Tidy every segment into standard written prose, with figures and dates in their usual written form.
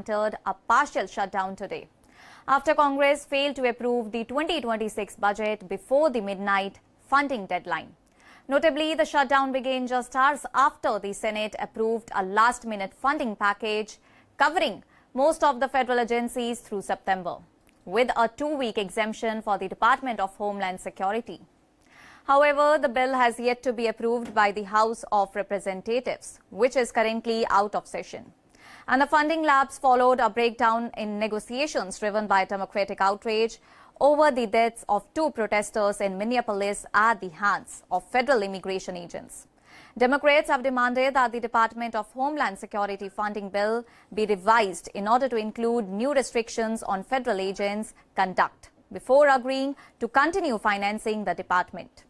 granted a partial shutdown today, after Congress failed to approve the 2026 budget before the midnight funding deadline. Notably, the shutdown began just hours after the Senate approved a last-minute funding package covering most of the federal agencies through September, with a 2-week exemption for the Department of Homeland Security. However, the bill has yet to be approved by the House of Representatives, which is currently out of session. And the funding lapse followed a breakdown in negotiations driven by democratic outrage over the deaths of 2 protesters in Minneapolis at the hands of federal immigration agents. Democrats have demanded that the Department of Homeland Security funding bill be revised in order to include new restrictions on federal agents' conduct before agreeing to continue financing the department.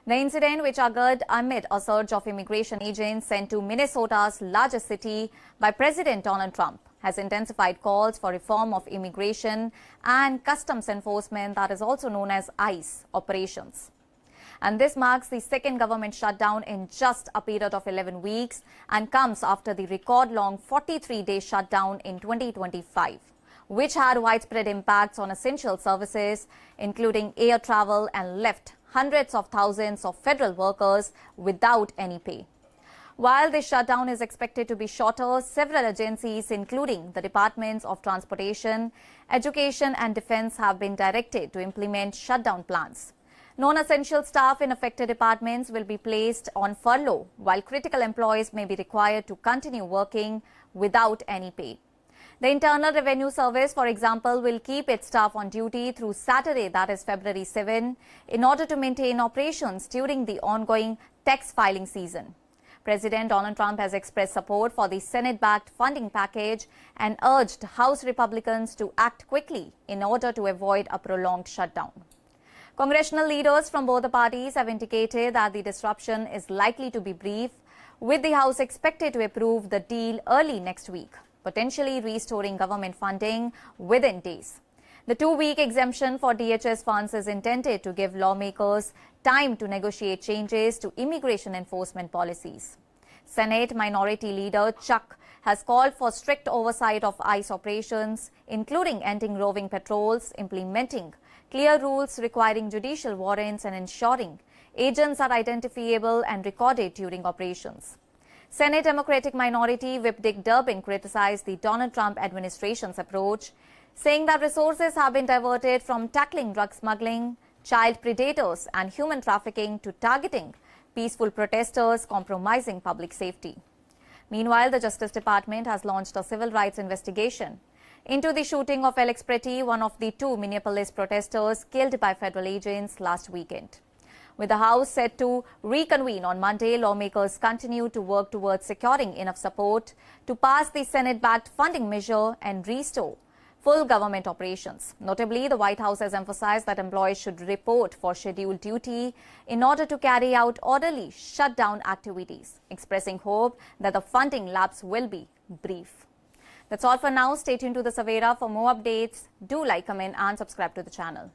The incident, which occurred amid a surge of immigration agents sent to Minnesota's largest city by President Donald Trump, has intensified calls for reform of immigration and customs enforcement, that is also known as ICE operations. And this marks the second government shutdown in just a period of 11 weeks and comes after the record-long 43-day shutdown in 2025, which had widespread impacts on essential services, including air travel, and left hundreds of thousands of federal workers without any pay. While this shutdown is expected to be shorter, several agencies, including the Departments of Transportation, Education and Defense, have been directed to implement shutdown plans. Non-essential staff in affected departments will be placed on furlough, while critical employees may be required to continue working without any pay. The Internal Revenue Service, for example, will keep its staff on duty through Saturday, that is February 7, in order to maintain operations during the ongoing tax filing season. President Donald Trump has expressed support for the Senate-backed funding package and urged House Republicans to act quickly in order to avoid a prolonged shutdown. Congressional leaders from both the parties have indicated that the disruption is likely to be brief, with the House expected to approve the deal early next week, potentially restoring government funding within days. The 2-week exemption for DHS funds is intended to give lawmakers time to negotiate changes to immigration enforcement policies. Senate Minority Leader Chuck has called for strict oversight of ICE operations, including ending roving patrols, implementing clear rules requiring judicial warrants, and ensuring agents are identifiable and recorded during operations. Senate Democratic Minority Whip Dick Durbin criticized the Donald Trump administration's approach, saying that resources have been diverted from tackling drug smuggling, child predators, and human trafficking to targeting peaceful protesters, compromising public safety. Meanwhile, the Justice Department has launched a civil rights investigation into the shooting of Alex Pretty, one of the 2 Minneapolis protesters killed by federal agents last weekend. With the House set to reconvene on Monday, lawmakers continue to work towards securing enough support to pass the Senate-backed funding measure and restore full government operations. Notably, the White House has emphasized that employees should report for scheduled duty in order to carry out orderly shutdown activities, expressing hope that the funding lapse will be brief. That's all for now. Stay tuned to the Savera for more updates. Do like, comment and subscribe to the channel.